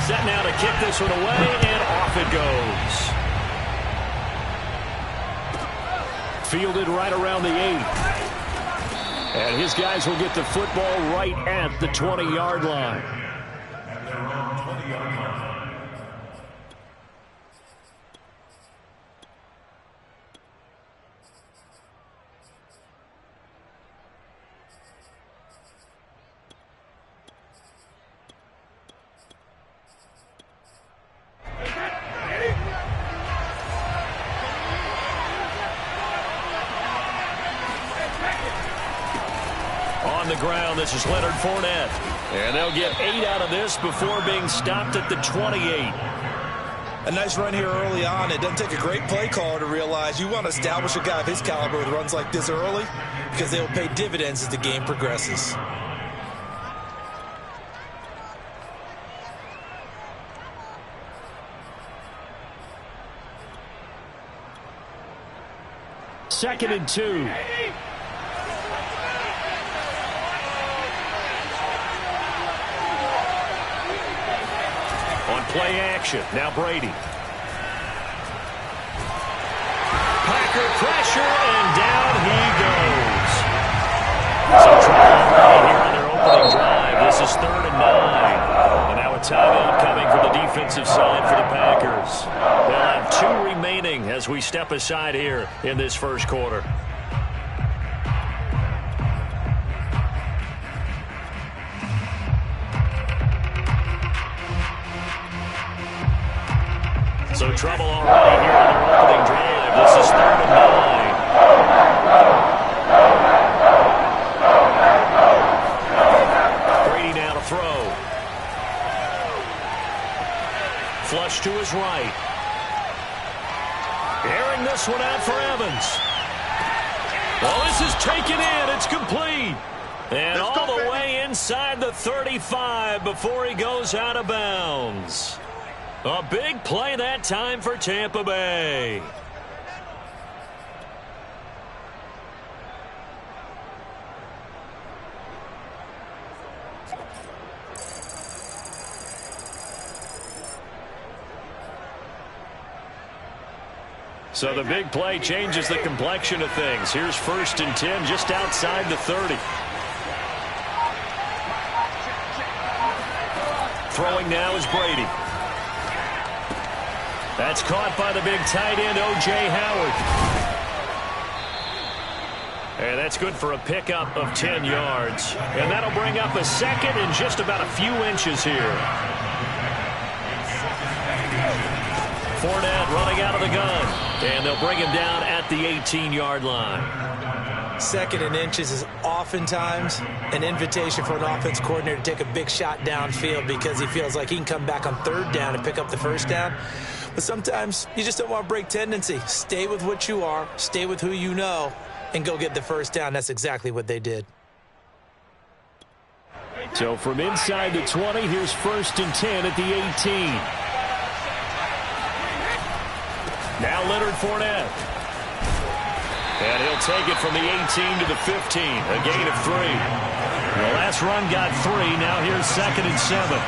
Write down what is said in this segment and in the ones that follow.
Set now to kick this one away, and off it goes. Fielded right around the 8. And his guys will get the football right at the 20-yard line. On the ground, this is Leonard Fournette. And they'll get 8 out of this before being stopped at the 28. A nice run here early on. It doesn't take a great play caller to realize you want to establish a guy of his caliber with runs like this early because they will pay dividends as the game progresses. Second and 2. On play action, now Brady. Packer pressure, and down he goes. So trouble right here on their opening drive. This is 3rd and 9. And now a timeout coming from the defensive side for the Packers. They'll have 2 remaining as we step aside here in this first quarter. So trouble already here on their opening drive. This is 3rd and 9. Brady now to throw. Flush to his right. Airing this one out for Evans. Well, this is taken in. It's complete. And all the way inside the 35 before he goes out of bounds. A big play that time for Tampa Bay. So the big play changes the complexion of things. Here's 1st and 10 just outside the 30. Throwing now is Brady. That's caught by the big tight end, O.J. Howard. And that's good for a pickup of 10 yards. And that'll bring up a second and just about a few inches here. Fournette running out of the gun. And they'll bring him down at the 18-yard line. 2nd and inches is oftentimes an invitation for an offense coordinator to take a big shot downfield because he feels like he can come back on 3rd down and pick up the 1st down. But sometimes you just don't want to break tendency. Stay with what you are, stay with who you know, and go get the 1st down. That's exactly what they did. So from inside the 20, here's 1st and 10 at the 18. Now Leonard Fournette. And he'll take it from the 18 to the 15. A gain of 3. The last run got 3. Now here's 2nd and 7.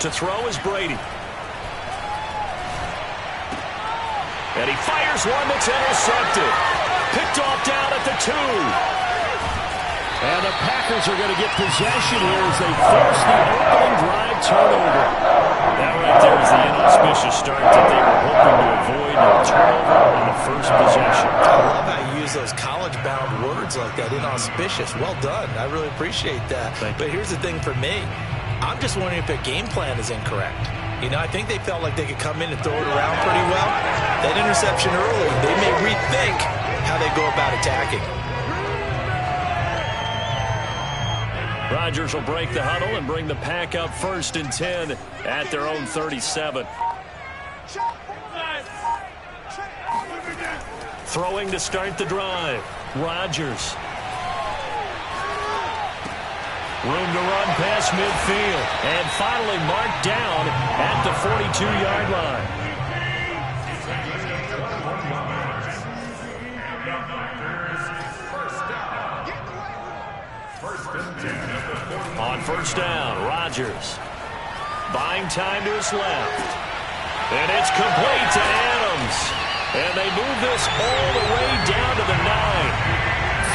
To throw is Brady. And he fires one that's intercepted. Picked off down at the 2. And the Packers are going to get possession here as they force the opening drive turnover. That right there is the inauspicious start that they were hoping to avoid. A turnover on the first possession. I love how you use those college-bound words like that, inauspicious. Well done. I really appreciate that. But here's the thing for me. I'm just wondering if their game plan is incorrect. You know, I think they felt like they could come in and throw it around pretty well. That interception early, they may rethink how they go about attacking. Rodgers will break the huddle and bring the Pack up 1st and 10 at their own 37. Throwing to start the drive. Rodgers. Room to run past midfield. And finally marked down at the 42-yard line. On first down, Rodgers. Buying time to his left. And it's complete to Adams. And they move this all the way down to the 9.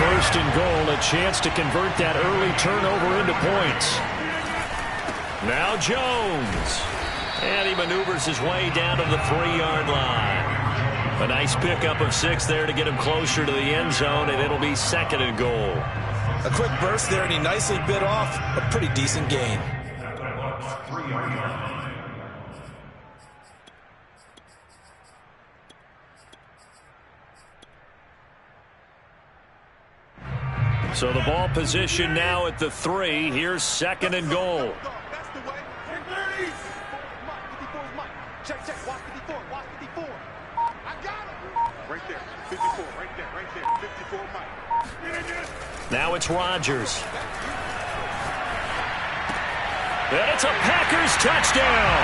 First and goal, a chance to convert that early turnover into points. Now Jones. And he maneuvers his way down to the 3-yard line. A nice pickup of 6 there to get him closer to the end zone, and it'll be second and goal. A quick burst there, and he nicely bit off a pretty decent gain. So the ball position now at the 3. Here's second and goal. Check, watch 54, watch 54. I got him. Right there, 54, right there, 54, Mike. Now it's Rodgers. And it's a Packers touchdown.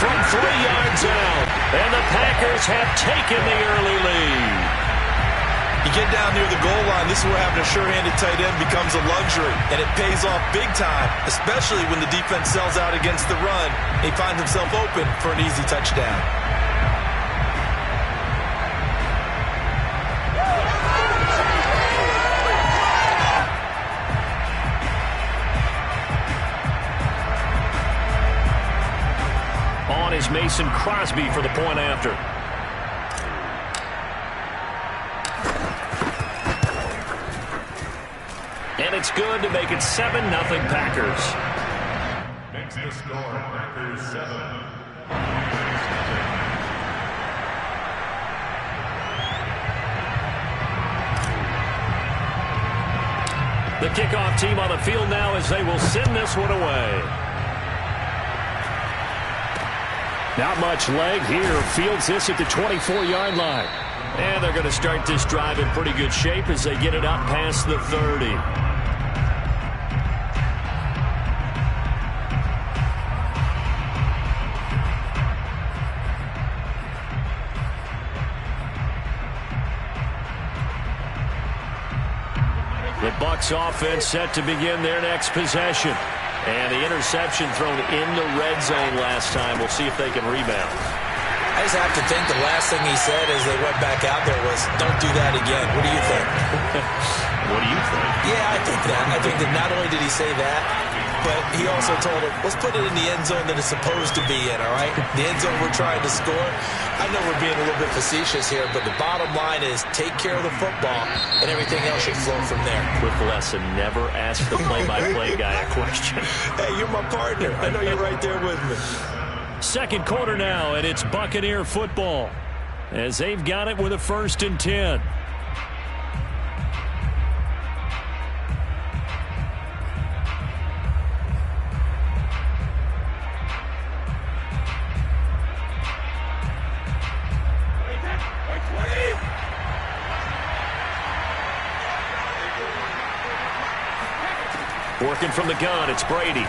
From 3 yards out. And the Packers have taken the early lead. You get down near the goal line, this is where having a sure-handed tight end becomes a luxury, and it pays off big time, especially when the defense sells out against the run. He finds himself open for an easy touchdown. On is Mason Crosby for the point after. And it's good to make it 7-0 Packers. Makes the score Packers 7. The kickoff team on the field now as they will send this one away. Not much leg here. Fields this at the 24-yard line. And they're going to start this drive in pretty good shape as they get it up past the 30. The Bucs offense set to begin their next possession. And the interception thrown in the red zone last time. We'll see if they can rebound. I just have to think the last thing he said as they went back out there was, don't do that again. What do you think? What do you think? Yeah, I think that. I think that not only did he say that, but he also told him, let's put it in the end zone that it's supposed to be in, all right? The end zone we're trying to score. I know we're being a little bit facetious here, but the bottom line is take care of the football, and everything else should flow from there. Quick lesson, never ask the play-by-play guy a question. Hey, you're my partner. I know you're right there with me. Second quarter now, and it's Buccaneer football as they've got it with a 1st and 10. Working from the gun, it's Brady.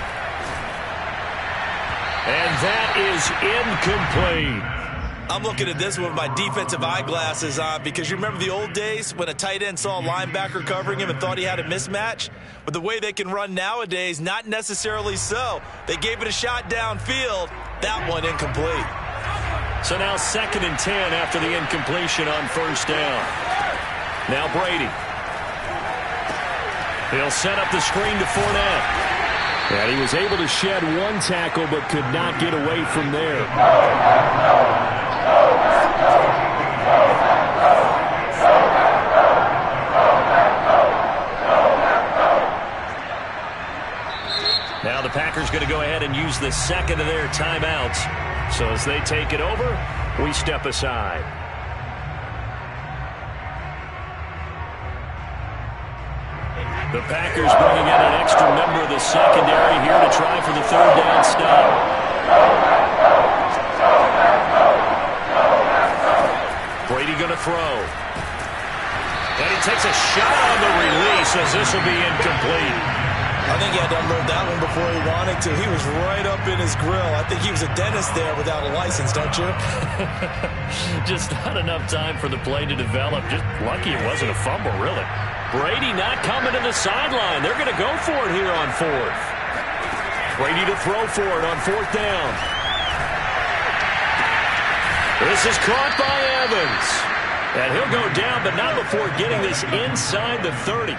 And that is incomplete. I'm looking at this with my defensive eyeglasses on because you remember the old days when a tight end saw a linebacker covering him and thought he had a mismatch? But the way they can run nowadays, not necessarily so. They gave it a shot downfield. That one incomplete. So now 2nd and 10 after the incompletion on first down. Now Brady. He'll set up the screen to Fournette. And he was able to shed one tackle but could not get away from there. Now the Packers going to go ahead and use the second of their timeouts. So as they take it over, we step aside. The Packers bringing in an extra member of the secondary here to try for the 3rd down stop. Brady going to throw. And he takes a shot on the release as this will be incomplete. I think he had to unload that one before he wanted to. He was right up in his grill. I think he was a dentist there without a license, don't you? Just not enough time for the play to develop. Just lucky it wasn't a fumble, really. Brady not coming to the sideline. They're going to go for it here on fourth. Brady to throw for it on fourth down. This is caught by Evans. And he'll go down, but not before getting this inside the 30.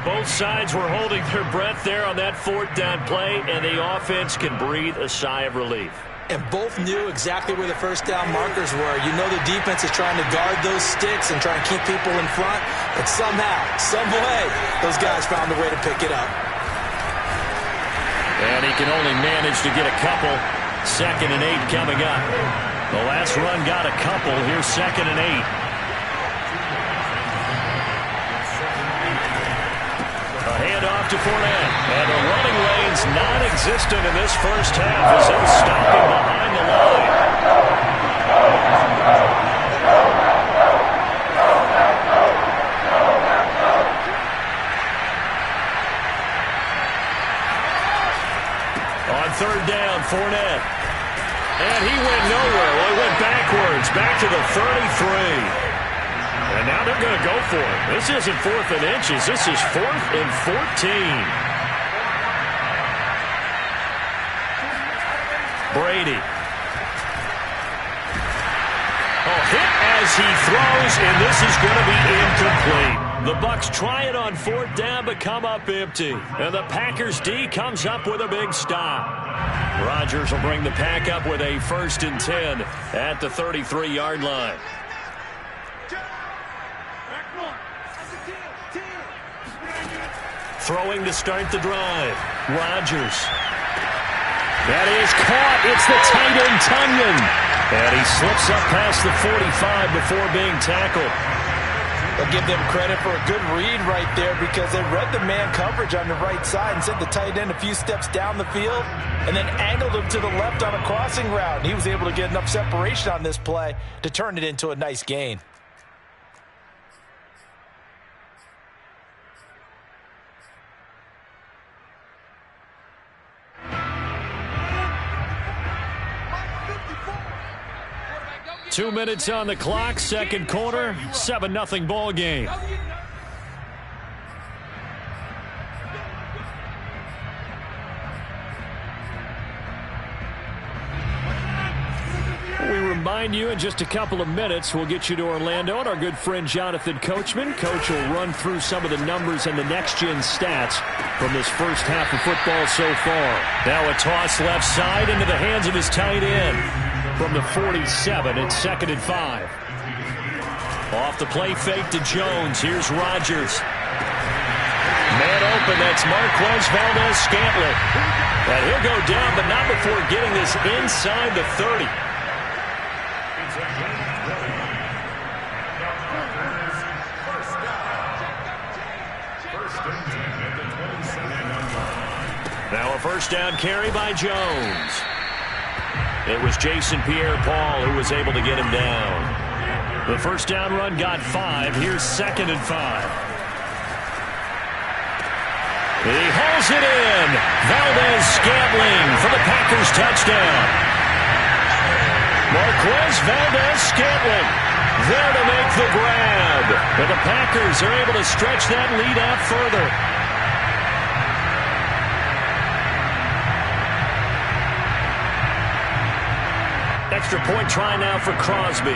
Both sides were holding their breath there on that fourth down play, and the offense can breathe a sigh of relief. And both knew exactly where the first down markers were. You know the defense is trying to guard those sticks and try and keep people in front, but somehow, some way, those guys found a way to pick it up. And he can only manage to get a couple. 2nd and 8 coming up. The last run got a couple. Here's 2nd and 8. Handoff to Fournette. And the running lane's non-existent in this first half as he'll stop him behind the line. On 3rd down, Fournette. And he went nowhere. Well, he went backwards, back to the 33. And now they're going to go for it. This isn't 4th and inches. This is 4th and 14. Brady. Oh, hit as he throws, and this is going to be incomplete. The Bucs try it on 4th down, but come up empty. And the Packers D comes up with a big stop. Rodgers will bring the Pack up with a 1st and 10 at the 33-yard line. Throwing to start the drive. Rodgers. That is caught. It's the tight end, Tunyon. And he slips up past the 45 before being tackled. I'll give them credit for a good read right there because they read the man coverage on the right side and sent the tight end a few steps down the field and then angled him to the left on a crossing route. He was able to get enough separation on this play to turn it into a nice gain. Two minutes on the clock, second quarter, 7-0 ball game. We remind you in just a couple of minutes we'll get you to Orlando and our good friend Jonathan Coachman. Coach will run through some of the numbers and the next-gen stats from this first half of football so far. Now a toss left side into the hands of his tight end. From the 47, it's 2nd and 5. Off the play fake to Jones. Here's Rodgers. Man open, that's Marquez Valdez-Scantling. And he'll go down, but not before getting this inside the 30. Now a first down carry by Jones. It was Jason Pierre-Paul who was able to get him down. The first down run got 5. Here's 2nd and 5. He hauls it in. Valdez-Scantling for the Packers touchdown. Marquez Valdez-Scantling there to make the grab. But the Packers are able to stretch that lead out further. Extra point try now for Crosby.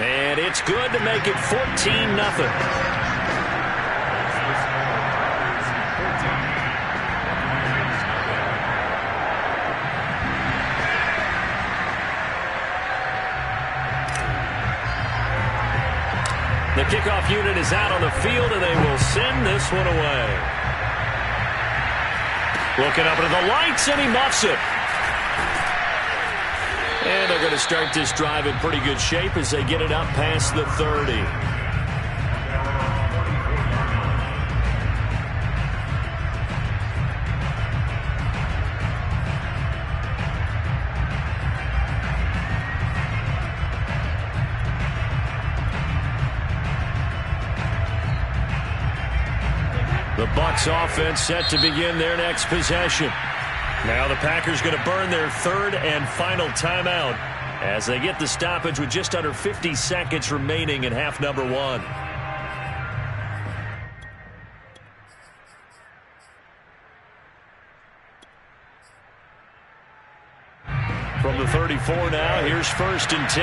And it's good to make it 14-0. The kickoff unit is out on the field, and they will send this one away. Looking up into the lights, and he muffs it. And they're going to start this drive in pretty good shape as they get it up past the 30. The Bucs offense set to begin their next possession. Now the Packers going to burn their third and final timeout as they get the stoppage with just under 50 seconds remaining in half number one. From the 34 now, here's 1st and 10.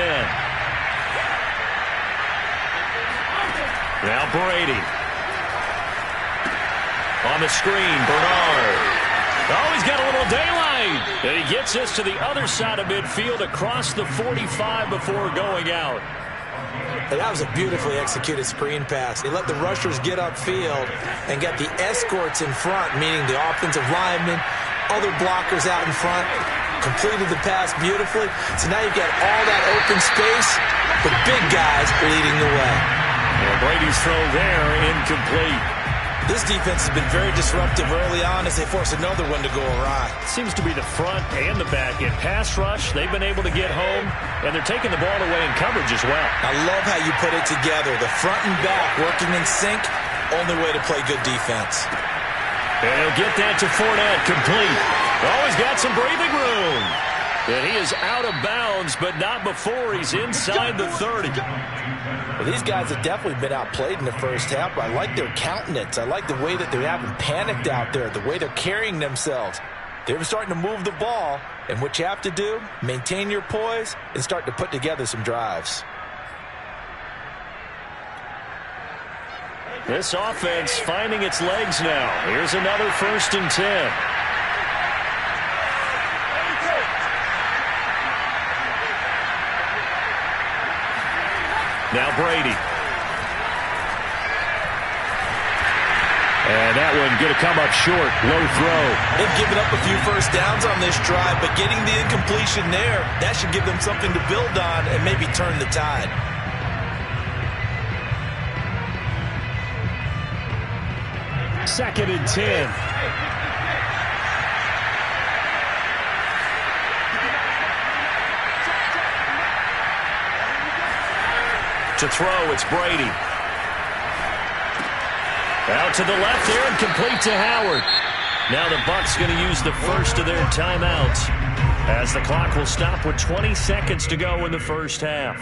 Now Brady. On the screen, Bernard. Oh, he's got a little daylight. And he gets this to the other side of midfield across the 45 before going out. And that was a beautifully executed screen pass. They let the rushers get upfield and get the escorts in front, meaning the offensive linemen, other blockers out in front. Completed the pass beautifully. So now you've got all that open space with big guys leading the way. And Brady's throw there, incomplete. This defense has been very disruptive early on as they force another one to go awry. Seems to be the front and the back end. Pass rush, they've been able to get home, and they're taking the ball away in coverage as well. I love how you put it together. The front and back working in sync, only way to play good defense. And he'll get that to Fournette, complete. Oh, he's got some breathing room. And he is out of bounds, but not before he's inside the 30. Well, these guys have definitely been outplayed in the first half, but I like their countenance. I like the way that they haven't panicked out there, the way they're carrying themselves. They're starting to move the ball, and what you have to do, maintain your poise and start to put together some drives. This offense finding its legs now. Here's another 1st and 10. Now Brady. And that one going to come up short. Low throw. They've given up a few first downs on this drive, but getting the incompletion there, that should give them something to build on and maybe turn the tide. Second and 10. To throw, it's Brady. Out to the left there and complete to Howard. Now the Bucs going to use the first of their timeouts as the clock will stop with 20 seconds to go in the first half.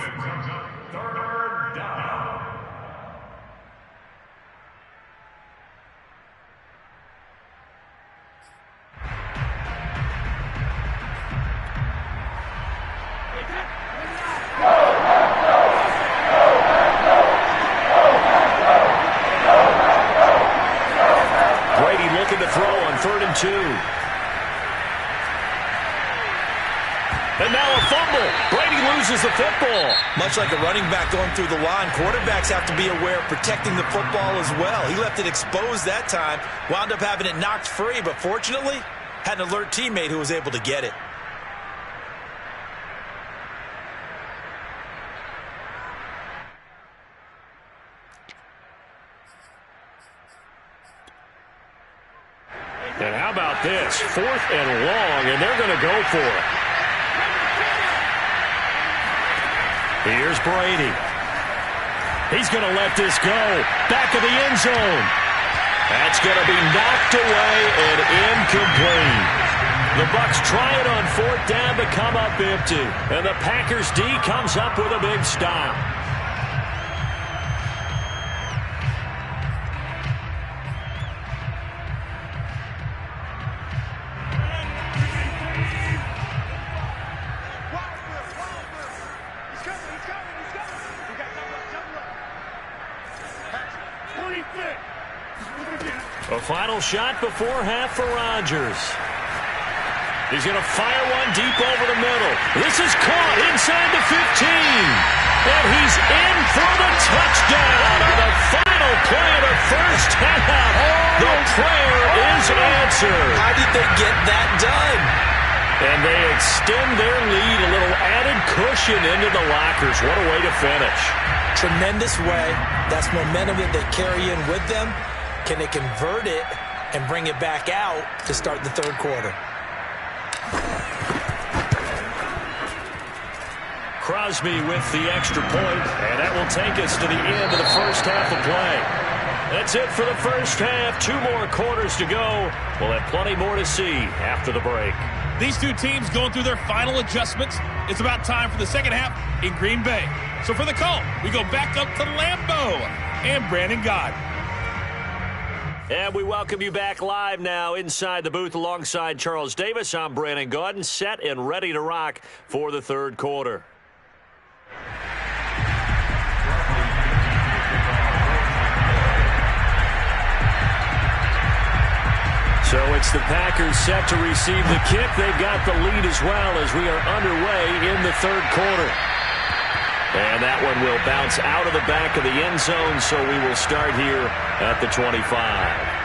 And now a fumble. Brady loses the football. Much like a running back going through the line, quarterbacks have to be aware of protecting the football as well. He left it exposed that time, wound up having it knocked free, but fortunately, had an alert teammate who was able to get it. And how about this? 4th and long, and they're going to go for it. Here's Brady. He's going to let this go. Back of the end zone. That's going to be knocked away and incomplete. The Bucs try it on 4th down to come up empty. And the Packers D comes up with a big stop. A final shot before half for Rodgers. He's going to fire one deep over the middle. This is caught inside the 15. And he's in for the touchdown on the final play of the first half. The prayer is answered. How did they get that done? And they extend their lead, a little added cushion into the lockers. What a way to finish. Tremendous way. That's momentum that they carry in with them. Can they convert it and bring it back out to start the third quarter? Crosby with the extra point, and that will take us to the end of the first half of play. That's it for the first half. 2 more quarters to go. We'll have plenty more to see after the break. These two teams going through their final adjustments. It's about time for the second half in Green Bay. So for the call, we go back up to Lambeau and Brandon Gott. And we welcome you back live now inside the booth alongside Charles Davis. I'm Brandon Gaudin, set and ready to rock for the third quarter. So it's the Packers set to receive the kick. They've got the lead as well as we are underway in the third quarter. And that one will bounce out of the back of the end zone, so we will start here at the 25.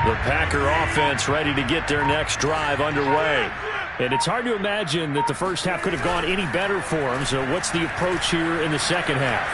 The Packer offense ready to get their next drive underway. And it's hard to imagine that the first half could have gone any better for them. So what's the approach here in the second half?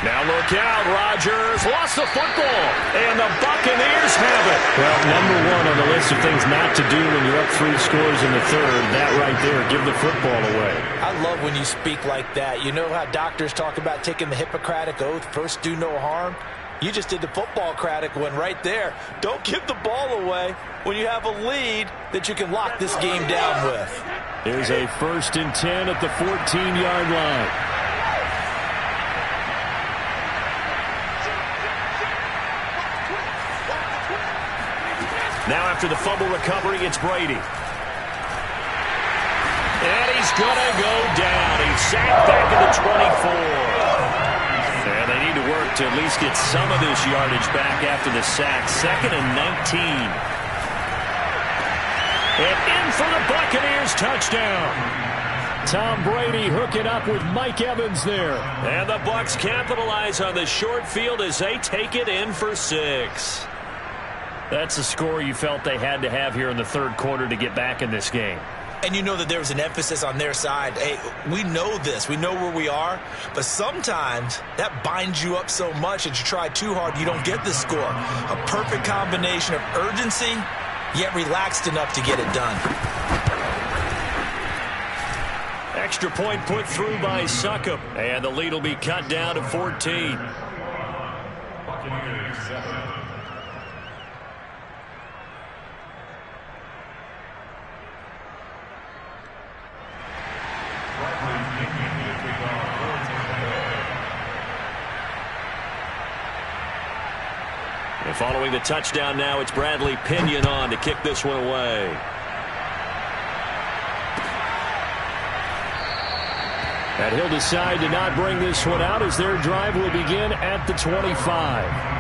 Now look out, Rodgers lost the football, and the Buccaneers have it. Well, number one on the list of things not to do when you're up 3 scores in the third, that right there, give the football away. I love when you speak like that. You know how doctors talk about taking the Hippocratic Oath, first do no harm? You just did the football-cratic one right there. Don't give the ball away when you have a lead that you can lock this game down with. There's a 1st and 10 at the 14-yard line. Now after the fumble recovery, it's Brady. And he's going to go down. He's sacked back at the 24. And they need to work to at least get some of this yardage back after the sack. 2nd and 19. And in for the Buccaneers touchdown. Tom Brady hooking up with Mike Evans there. And the Bucs capitalize on the short field as they take it in for 6. That's a score you felt they had to have here in the third quarter to get back in this game. And you know that there was an emphasis on their side. Hey, we know this. We know where we are. But sometimes that binds you up so much that you try too hard, you don't get the score. A perfect combination of urgency, yet relaxed enough to get it done. Extra point put through by Succop. And the lead will be cut down to 14. Buccaneers 7. And following the touchdown now, it's Bradley Pinion on to kick this one away. And he'll decide to not bring this one out as their drive will begin at the 25.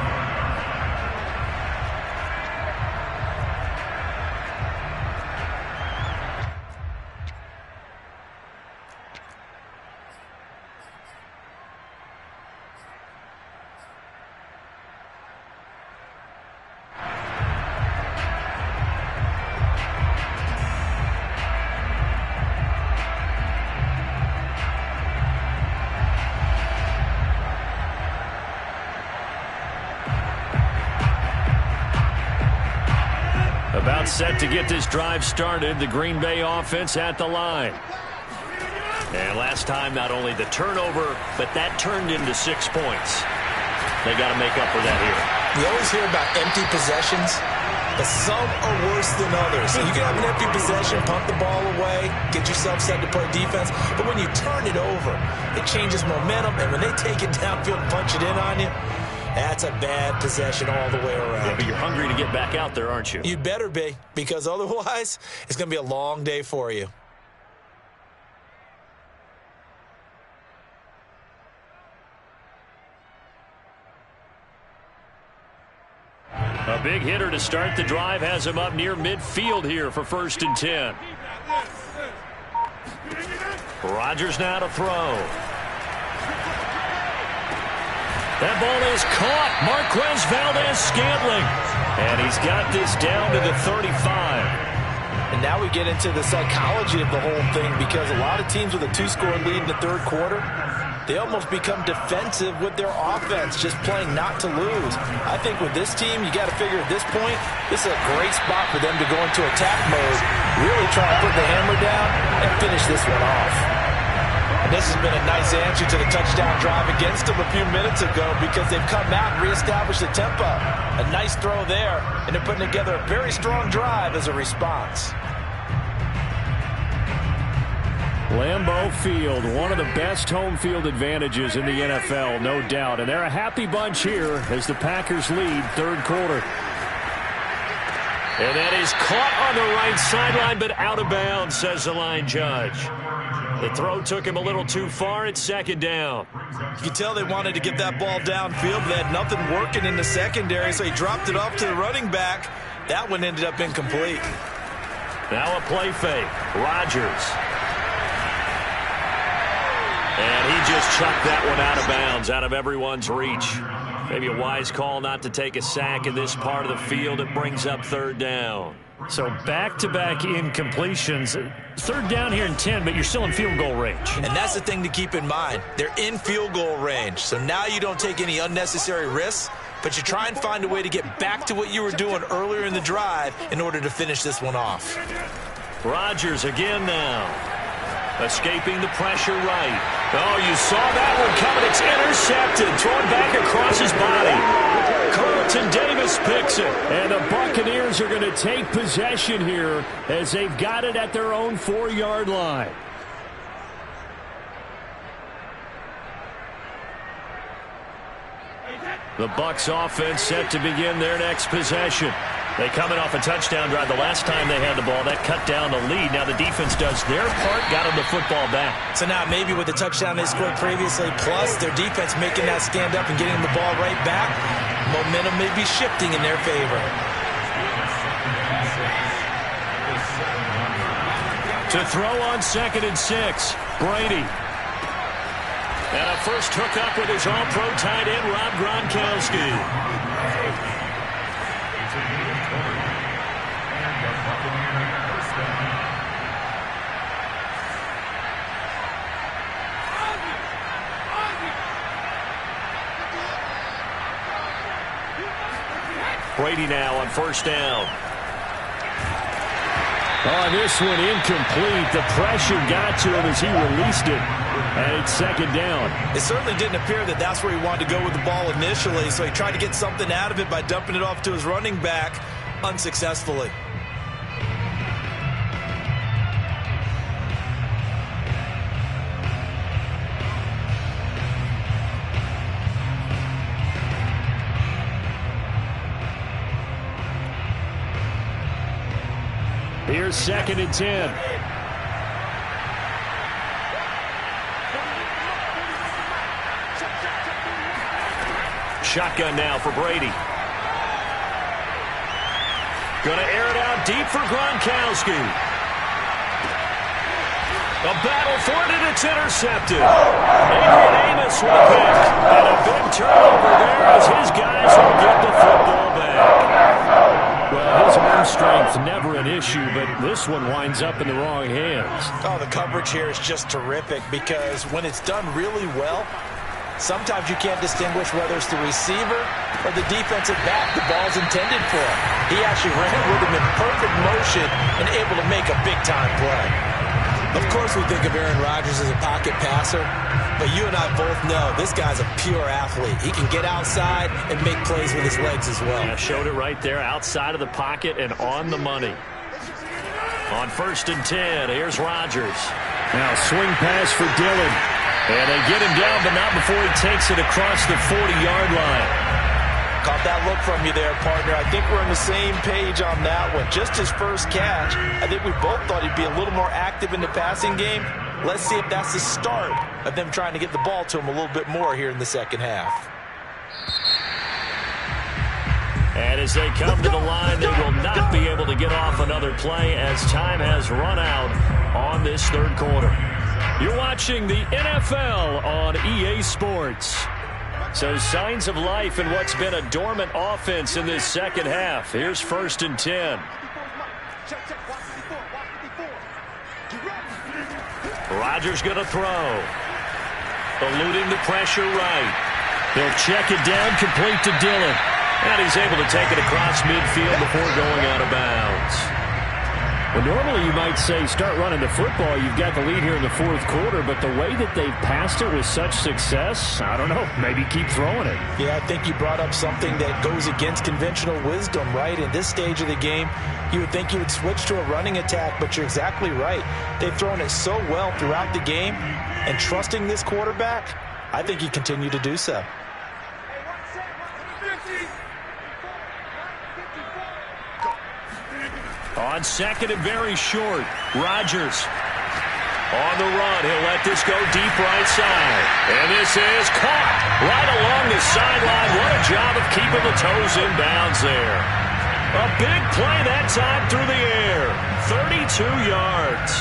About set to get this drive started. The Green Bay offense at the line. And last time, not only the turnover, but that turned into 6 points. They got to make up for that here. You always hear about empty possessions, but some are worse than others. So you can have an empty possession, pump the ball away, get yourself set to play defense. But when you turn it over, it changes momentum. And when they take it downfield and punch it in on you, that's a bad possession all the way around. Yeah, but you're hungry to get back out there, aren't you? You better be, because otherwise it's going to be a long day for you. A big hitter to start the drive has him up near midfield here for 1st and 10. Rodgers now to throw. That ball is caught. Marquez Valdez-Scantling. And he's got this down to the 35. And now we get into the psychology of the whole thing, because a lot of teams with a 2-score lead in the third quarter, they almost become defensive with their offense, just playing not to lose. I think with this team, you got to figure at this point, this is a great spot for them to go into attack mode, really try to put the hammer down and finish this one off. And this has been a nice answer to the touchdown drive against them a few minutes ago, because they've come out and reestablished the tempo. A nice throw there, and they're putting together a very strong drive as a response. Lambeau Field, one of the best home field advantages in the NFL, no doubt. And they're a happy bunch here as the Packers lead third quarter. And that is caught on the right sideline, but out of bounds, says the line judge. The throw took him a little too far. It's second down. You can tell they wanted to get that ball downfield, but they had nothing working in the secondary, so he dropped it off to the running back. That one ended up incomplete. Now a play fake. Rodgers. And he just chucked that one out of bounds, out of everyone's reach. Maybe a wise call not to take a sack in this part of the field. It brings up third down. So back-to-back incompletions. Third down here in 10, but you're still in field goal range. And that's the thing to keep in mind. They're in field goal range. So now you don't take any unnecessary risks, but you try and find a way to get back to what you were doing earlier in the drive in order to finish this one off. Rodgers again now. Escaping the pressure right. Oh, you saw that one coming. It's intercepted. Thrown back across his body. Carlton Davis picks it. And the Buccaneers are going to take possession here as they've got it at their own 4-yard line. The Bucs offense set to begin their next possession. They coming off a touchdown drive. The last time they had the ball, that cut down the lead. Now the defense does their part, got them the football back. So now maybe with the touchdown they scored previously, plus their defense making that stand up and getting the ball right back, momentum may be shifting in their favor. To throw on 2nd and 6, Brady. And a first hookup with his all-pro tight end, Rob Gronkowski. Brady now on first down. Oh, this one incomplete. The pressure got to him as he released it. And it's second down. It certainly didn't appear that that's where he wanted to go with the ball initially, so he tried to get something out of it by dumping it off to his running back unsuccessfully. Here's 2nd and 10. Shotgun now for Brady. Going to air it out deep for Gronkowski. A battle for it, and it's intercepted. Adrian Amos with a pick. And a big turnover there as his guys will get the football back. Well, his arm strength never an issue, but this one winds up in the wrong hands. Oh, the coverage here is just terrific, because when it's done really well, sometimes you can't distinguish whether it's the receiver or the defensive back the ball's intended for. He actually ran with him in perfect motion and able to make a big-time play. Of course we think of Aaron Rodgers as a pocket passer, but you and I both know this guy's a pure athlete. He can get outside and make plays with his legs as well. Yeah, showed it right there, outside of the pocket and on the money. On 1st and 10, here's Rodgers. Now swing pass for Dillon. And they get him down, but not before he takes it across the 40-yard line. Caught that look from you there, partner. I think we're on the same page on that one. Just his first catch. I think we both thought he'd be a little more active in the passing game. Let's see if that's the start of them trying to get the ball to him a little bit more here in the second half. And as they come to the line, they will not be able to get off another play as time has run out on this third quarter. You're watching the NFL on EA Sports. So signs of life in what's been a dormant offense in this second half. Here's 1st and 10. Rodgers going to throw. Eluding the pressure right. They'll check it down, complete to Dillon. And he's able to take it across midfield before going out of bounds. Well, normally you might say start running the football. You've got the lead here in the 4th quarter, but the way that they've passed it with such success, I don't know, maybe keep throwing it. Yeah, I think you brought up something that goes against conventional wisdom, right? In this stage of the game, you would think you would switch to a running attack, but you're exactly right. They've thrown it so well throughout the game, and trusting this quarterback, I think you continue to do so. On 2nd and very short, Rodgers on the run. He'll let this go deep right side. And this is caught right along the sideline. What a job of keeping the toes in bounds there. A big play that time through the air. 32 yards.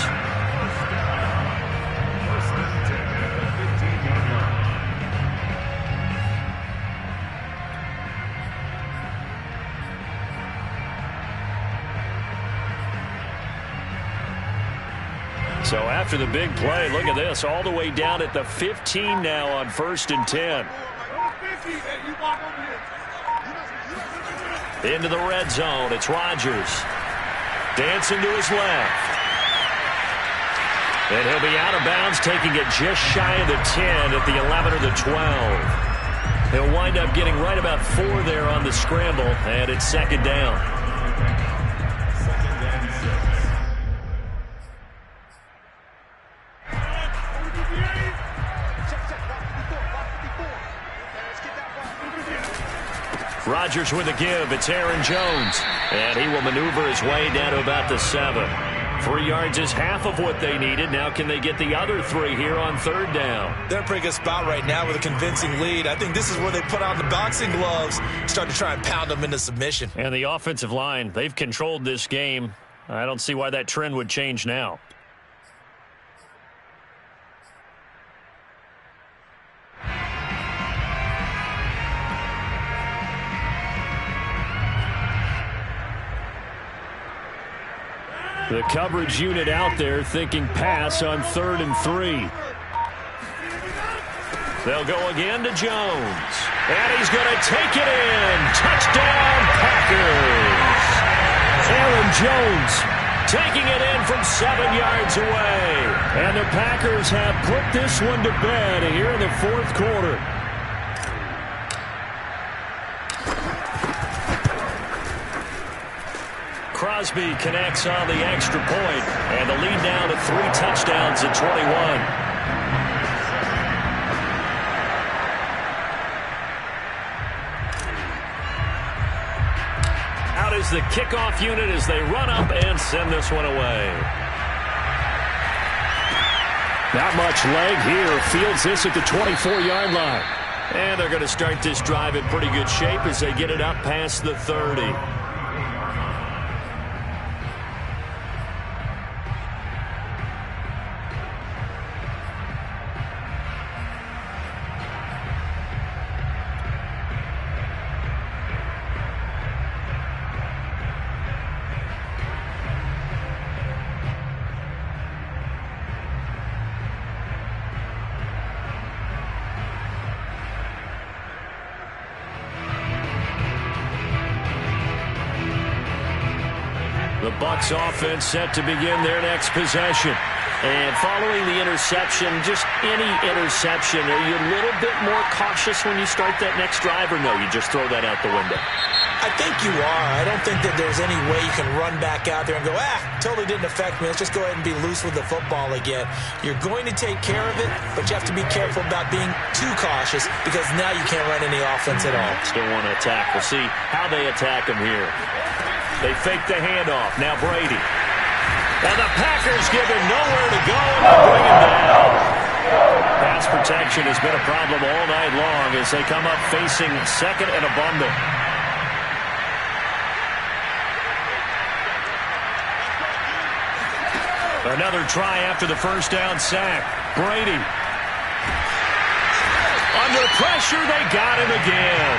So after the big play, look at this, all the way down at the 15 now on 1st and 10. Into the red zone, it's Rodgers. Dancing to his left. And he'll be out of bounds, taking it just shy of the 10 at the 11 or the 12. He'll wind up getting right about 4 there on the scramble, and it's 2nd down. Rodgers with a give. It's Aaron Jones. And he will maneuver his way down to about the 7. 3 yards is half of what they needed. Now can they get the other 3 here on 3rd down? They're in a pretty good spot right now with a convincing lead. I think this is where they put on the boxing gloves, start to try and pound them into submission. And the offensive line, they've controlled this game. I don't see why that trend would change now. The coverage unit out there thinking pass on 3rd and 3. They'll go again to Jones. And he's going to take it in. Touchdown, Packers. Aaron Jones taking it in from 7 yards away. And the Packers have put this one to bed here in the 4th quarter. Crosby connects on the extra point, and the lead down to 3 touchdowns at 21. Out is the kickoff unit as they run up and send this one away. Not much leg here. Fields this at the 24-yard line. And they're going to start this drive in pretty good shape as they get it up past the 30. The Bucs offense set to begin their next possession. And following the interception, just any interception, are you a little bit more cautious when you start that next drive, or no, you just throw that out the window? I think you are. I don't think that there's any way you can run back out there and go, totally didn't affect me. Let's just go ahead and be loose with the football again. You're going to take care of it, but you have to be careful about being too cautious because now you can't run any offense at all. Still want to attack. We'll see how they attack them here. They fake the handoff. Now Brady. And the Packers give him nowhere to go and they bring him down. Pass protection has been a problem all night long as they come up facing 2nd and abundant. Another try after the first down sack. Brady. under pressure. They got him again.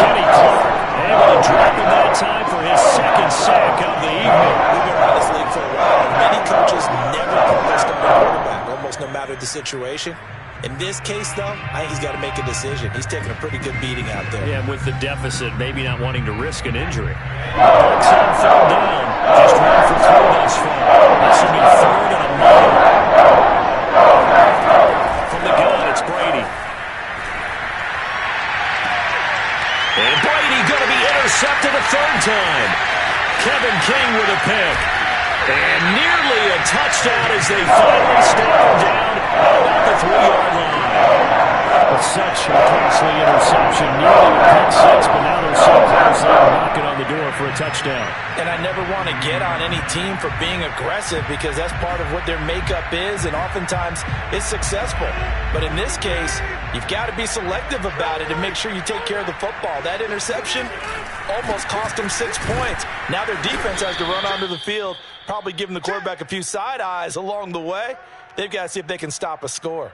Kenny Clark able to drop him that time for his second sack of the evening. We've been around this league for a while. Many coaches never pull their starting quarterback, almost no matter the situation. In this case, though, I think he's got to make a decision. He's taking a pretty good beating out there. Yeah, with the deficit, maybe not wanting to risk an injury. Bucks on third down. Just 1 for 3 thus far. This will be 3rd and 11. From the gun, it's Brady. And Brady going to be intercepted a 3rd time. Kevin King with a pick. And nearly a touchdown as they finally stare him down about the 3-yard line. But such a costly interception. Nearly a pick six, but now they're so close they're knocking on the door for a touchdown. And I never want to get on any team for being aggressive because that's part of what their makeup is, and oftentimes it's successful. But in this case, you've got to be selective about it and make sure you take care of the football. That interception almost cost them 6 points. Now their defense has to run onto the field, probably giving the quarterback a few side eyes along the way. They've got to see if they can stop a score.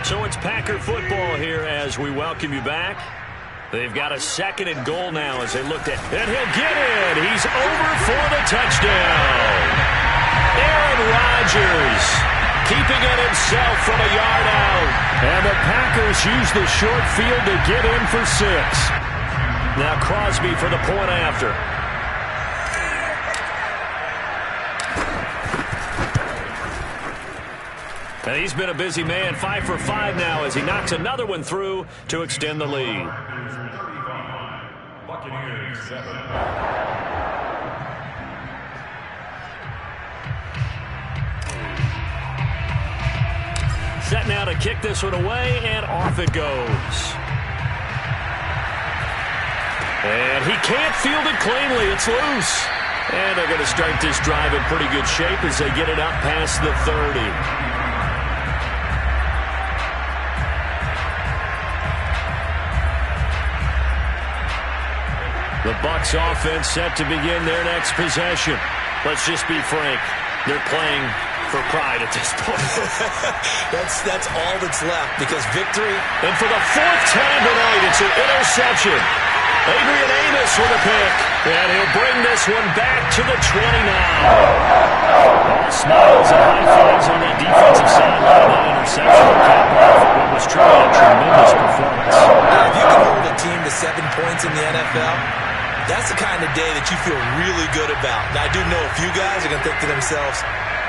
So it's Packer football here as we welcome you back. They've got a 2nd and goal now as they look at, and he'll get it. He's over for the touchdown. Aaron Rodgers keeping it himself from a yard out. And the Packers use the short field to get in for 6. Now Crosby for the point after. And he's been a busy man, 5 for 5 now as he knocks another one through to extend the lead. Buccaneers 7. Set now to kick this one away, and off it goes. And he can't field it cleanly. It's loose. And they're going to start this drive in pretty good shape as they get it up past the 30. The Bucs offense set to begin their next possession. Let's just be frank. They're playing for pride at this point. That's all that's left because victory. And for the 4th time tonight, it's an interception. Adrian Amos with a pick. And he'll bring this one back to the 29. All smiles and high fives on that defensive sideline. That interception will cap off what was truly a tremendous performance. If you can hold a team to 7 points in the NFL, that's the kind of day that you feel really good about. Now, I do know a few guys are going to think to themselves,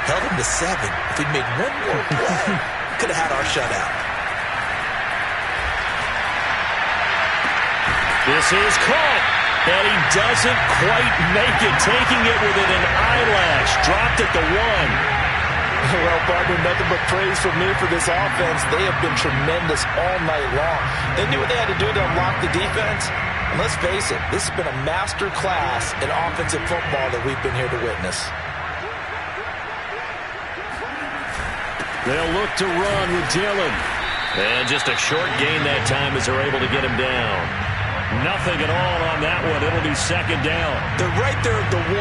held him to 7. If he'd made one more play, could have had our shutout. This is caught, and he doesn't quite make it, taking it within an eyelash. Dropped at the 1. Well, partner, nothing but praise from me for this offense. They have been tremendous all night long. They knew what they had to do to unlock the defense. And let's face it, this has been a master class in offensive football that we've been here to witness. They'll look to run with Dillon. And just a short gain that time as they're able to get him down. Nothing at all on that one. It'll be 2nd down. They're right there at the 1.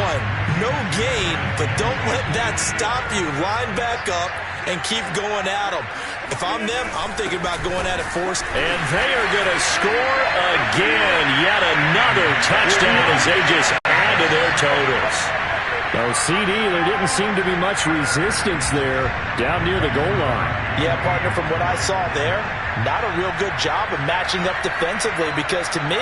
No gain, but don't let that stop you. Line back up and keep going at them. If I'm them, I'm thinking about going at it forced. And they are going to score again. Yet another touchdown as they just add to their totals. No CD, there didn't seem to be much resistance there down near the goal line. Yeah, partner, from what I saw there, not a real good job of matching up defensively because to me,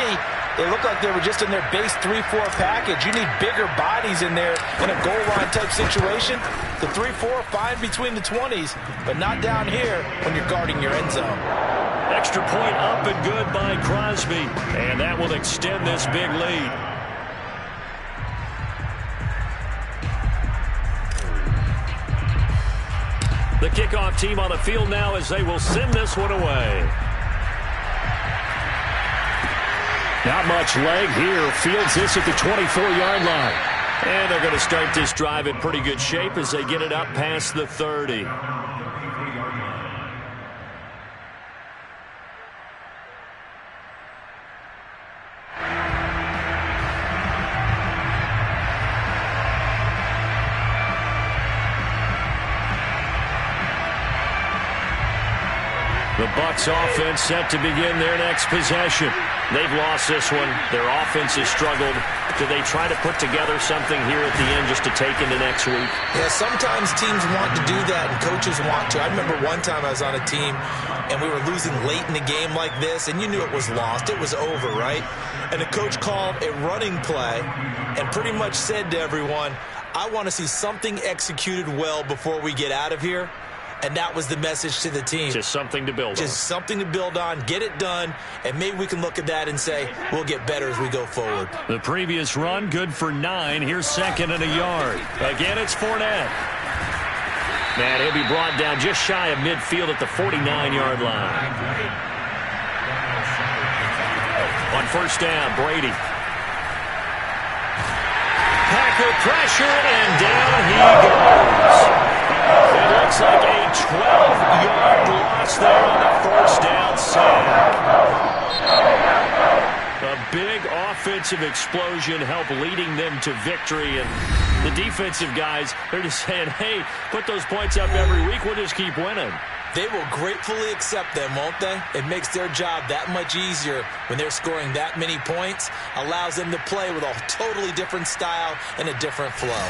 they looked like they were just in their base 3-4 package. You need bigger bodies in there in a goal line type situation. The 3-4, fine between the 20s, but not down here when you're guarding your end zone. Extra point up and good by Crosby, and that will extend this big lead. The kickoff team on the field now as they will send this one away. Not much leg here. Fields this at the 24-yard line. And they're going to start this drive in pretty good shape as they get it up past the 30. The Bucs offense set to begin their next possession. They've lost this one. Their offense has struggled. Do they try to put together something here at the end just to take into next week? Yeah, sometimes teams want to do that and coaches want to. I remember one time I was on a team and we were losing late in the game like this, and you knew it was lost. It was over, right? And the coach called a running play and pretty much said to everyone, I want to see something executed well before we get out of here. And that was the message to the team. Just something to build on. Just something to build on, get it done, and maybe we can look at that and say, we'll get better as we go forward. The previous run, good for 9. Here's 2nd and a yard. Again, it's Fournette. Man, he'll be brought down just shy of midfield at the 49-yard line. On first down, Brady. Packer pressure, and down he goes. It looks like a 12-yard loss there on the first down sack. A big offensive explosion helped leading them to victory, and the defensive guys, they're just saying, hey, put those points up every week, we'll just keep winning. They will gratefully accept them, won't they? It makes their job that much easier when they're scoring that many points, allows them to play with a totally different style and a different flow.